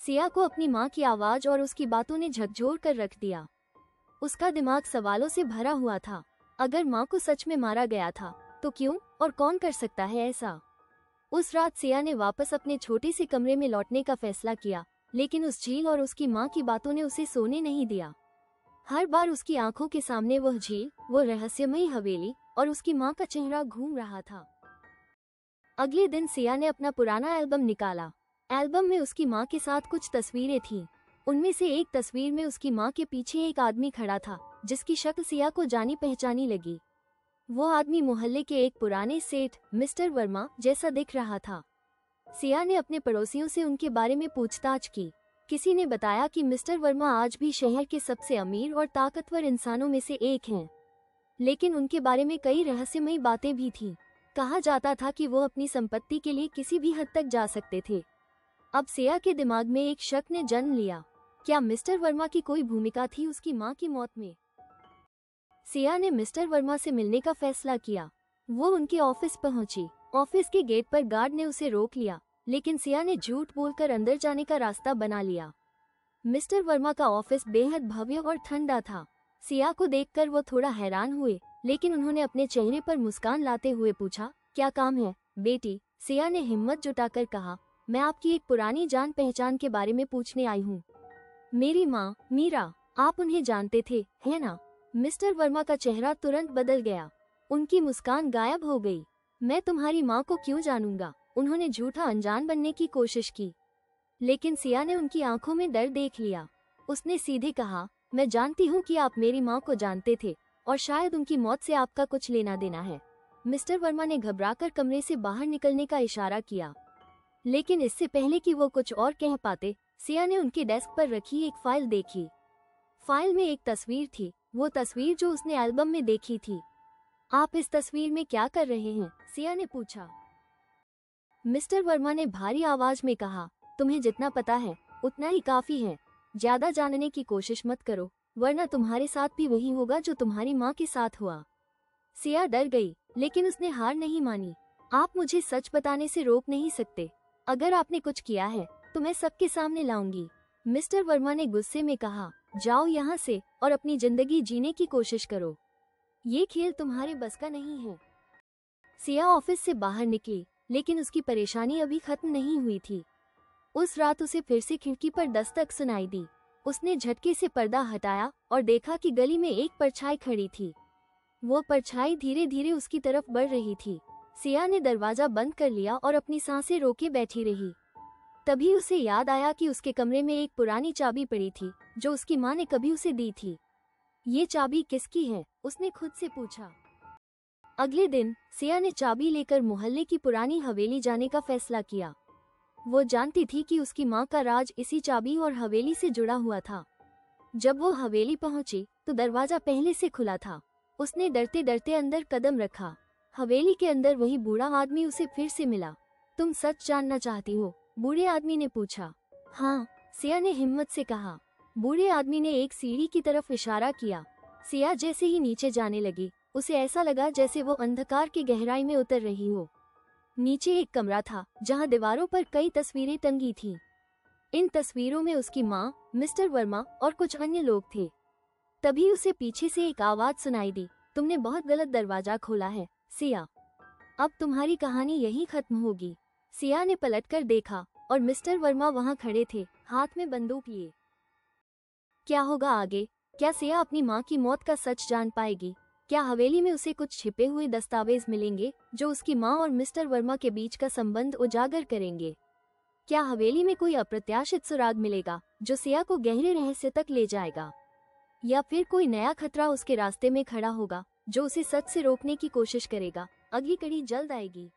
सिया को अपनी माँ की आवाज और उसकी बातों ने झकझोर कर रख दिया। उसका दिमाग सवालों से भरा हुआ था। अगर माँ को सच में मारा गया था तो क्यों और कौन कर सकता है ऐसा। उस रात सिया ने वापस अपने छोटे से कमरे में लौटने का फैसला किया, लेकिन उस झील और उसकी माँ की बातों ने उसे सोने नहीं दिया। हर बार उसकी आंखों के सामने वह झील, वो रहस्यमयी हवेली और उसकी माँ का चेहरा घूम रहा था। अगले दिन सिया ने अपना पुराना एल्बम निकाला। एल्बम में उसकी माँ के साथ कुछ तस्वीरें थीं। उनमें से एक तस्वीर में उसकी माँ के पीछे एक आदमी खड़ा था, जिसकी शक्ल सिया को जानी पहचानी लगी। वो आदमी मोहल्ले के एक पुराने सेठ मिस्टर वर्मा जैसा दिख रहा था। सिया ने अपने पड़ोसियों से उनके बारे में पूछताछ की। किसी ने बताया कि मिस्टर वर्मा आज भी शहर के सबसे अमीर और ताकतवर इंसानों में से एक हैं, लेकिन उनके बारे में कई रहस्यमयी बातें भी थीं। कहा जाता था कि वो अपनी संपत्ति के लिए किसी भी हद तक जा सकते थे। अब सिया के दिमाग में एक शक ने जन्म लिया। क्या मिस्टर वर्मा की कोई भूमिका थी उसकी माँ की मौत में? सिया ने मिस्टर वर्मा से मिलने का फैसला किया। वो उनके ऑफिस पहुंची। ऑफिस के गेट पर गार्ड ने उसे रोक लिया, लेकिन सिया ने झूठ बोलकर अंदर जाने का रास्ता बना लिया। मिस्टर वर्मा का ऑफिस बेहद भव्य और ठंडा था। सिया को देखकर वो थोड़ा हैरान हुए, लेकिन उन्होंने अपने चेहरे पर मुस्कान लाते हुए पूछा, क्या काम है बेटी? सिया ने हिम्मत जुटाकर कहा, मैं आपकी एक पुरानी जान पहचान के बारे में पूछने आई हूँ। मेरी माँ मीरा, आप उन्हें जानते थे, है ना? मिस्टर वर्मा का चेहरा तुरंत बदल गया। उनकी मुस्कान गायब हो गई। मैं तुम्हारी माँ को क्यों जानूंगा? उन्होंने झूठा अनजान बनने की कोशिश की, लेकिन सिया ने उनकी आंखों में डर देख लिया। उसने सीधे कहा, मैं जानती हूँ कि आप मेरी माँ को जानते थे और शायद उनकी मौत से आपका कुछ लेना देना है। मिस्टर वर्मा ने घबराकर कमरे से बाहर निकलने का इशारा किया, लेकिन इससे पहले कि वो कुछ और कह पाते, सिया ने उनके डेस्क पर रखी एक फाइल देखी। फाइल में एक तस्वीर थी, वो तस्वीर जो उसने एल्बम में देखी थी। आप इस तस्वीर में क्या कर रहे हैं? सिया ने पूछा। मिस्टर वर्मा ने भारी आवाज में कहा, तुम्हें जितना पता है उतना ही काफी है। ज्यादा जानने की कोशिश मत करो, वरना तुम्हारे साथ भी वही होगा जो तुम्हारी माँ के साथ हुआ। सिया डर गई, लेकिन उसने हार नहीं मानी। आप मुझे सच बताने से रोक नहीं सकते। अगर आपने कुछ किया है तो मैं सबके सामने लाऊंगी। मिस्टर वर्मा ने गुस्से में कहा, जाओ यहाँ से और अपनी जिंदगी जीने की कोशिश करो। ये खेल तुम्हारे बस का नहीं है। सिया ऑफिस से बाहर निकली, लेकिन उसकी परेशानी अभी खत्म नहीं हुई थी। उस रात उसे फिर से खिड़की पर दस्तक सुनाई दी। उसने झटके से पर्दा हटाया और देखा कि गली में एक परछाई खड़ी थी। वो परछाई धीरे धीरे उसकी तरफ बढ़ रही थी। सिया ने दरवाजा बंद कर लिया और अपनी सांसें रोके बैठी रही। तभी उसे याद आया कि उसके कमरे में एक पुरानी चाबी पड़ी थी, जो उसकी माँ ने कभी उसे दी थी। ये चाबी किसकी है? उसने खुद से पूछा। अगले दिन सिया ने चाबी लेकर मोहल्ले की पुरानी हवेली जाने का फैसला किया। वो जानती थी कि उसकी माँ का राज इसी चाबी और हवेली से जुड़ा हुआ था। जब वो हवेली पहुंची तो दरवाजा पहले से खुला था। उसने डरते डरते अंदर कदम रखा। हवेली के अंदर वही बूढ़ा आदमी उसे फिर से मिला। तुम सच जानना चाहती हो? बूढ़े आदमी ने पूछा। हाँ, सिया ने हिम्मत से कहा। बूढ़े आदमी ने एक सीढ़ी की तरफ इशारा किया। सिया जैसे ही नीचे जाने लगी, उसे ऐसा लगा जैसे वो अंधकार की गहराई में उतर रही हो। नीचे एक कमरा था जहाँ दीवारों पर कई तस्वीरें टंगी थीं। इन तस्वीरों में उसकी माँ, मिस्टर वर्मा और कुछ अन्य लोग थे। तभी उसे पीछे से एक आवाज सुनाई दी, तुमने बहुत गलत दरवाजा खोला है सिया। अब तुम्हारी कहानी यहीं खत्म होगी। सिया ने पलटकर देखा और मिस्टर वर्मा वहां खड़े थे, हाथ में बंदूक लिए। क्या होगा आगे? क्या सिया अपनी माँ की मौत का सच जान पाएगी? क्या हवेली में उसे कुछ छिपे हुए दस्तावेज मिलेंगे जो उसकी माँ और मिस्टर वर्मा के बीच का संबंध उजागर करेंगे? क्या हवेली में कोई अप्रत्याशित सुराग मिलेगा जो सिया को गहरे रहस्य तक ले जाएगा? या फिर कोई नया खतरा उसके रास्ते में खड़ा होगा जो उसे सच से रोकने की कोशिश करेगा? अगली कड़ी जल्द आएगी।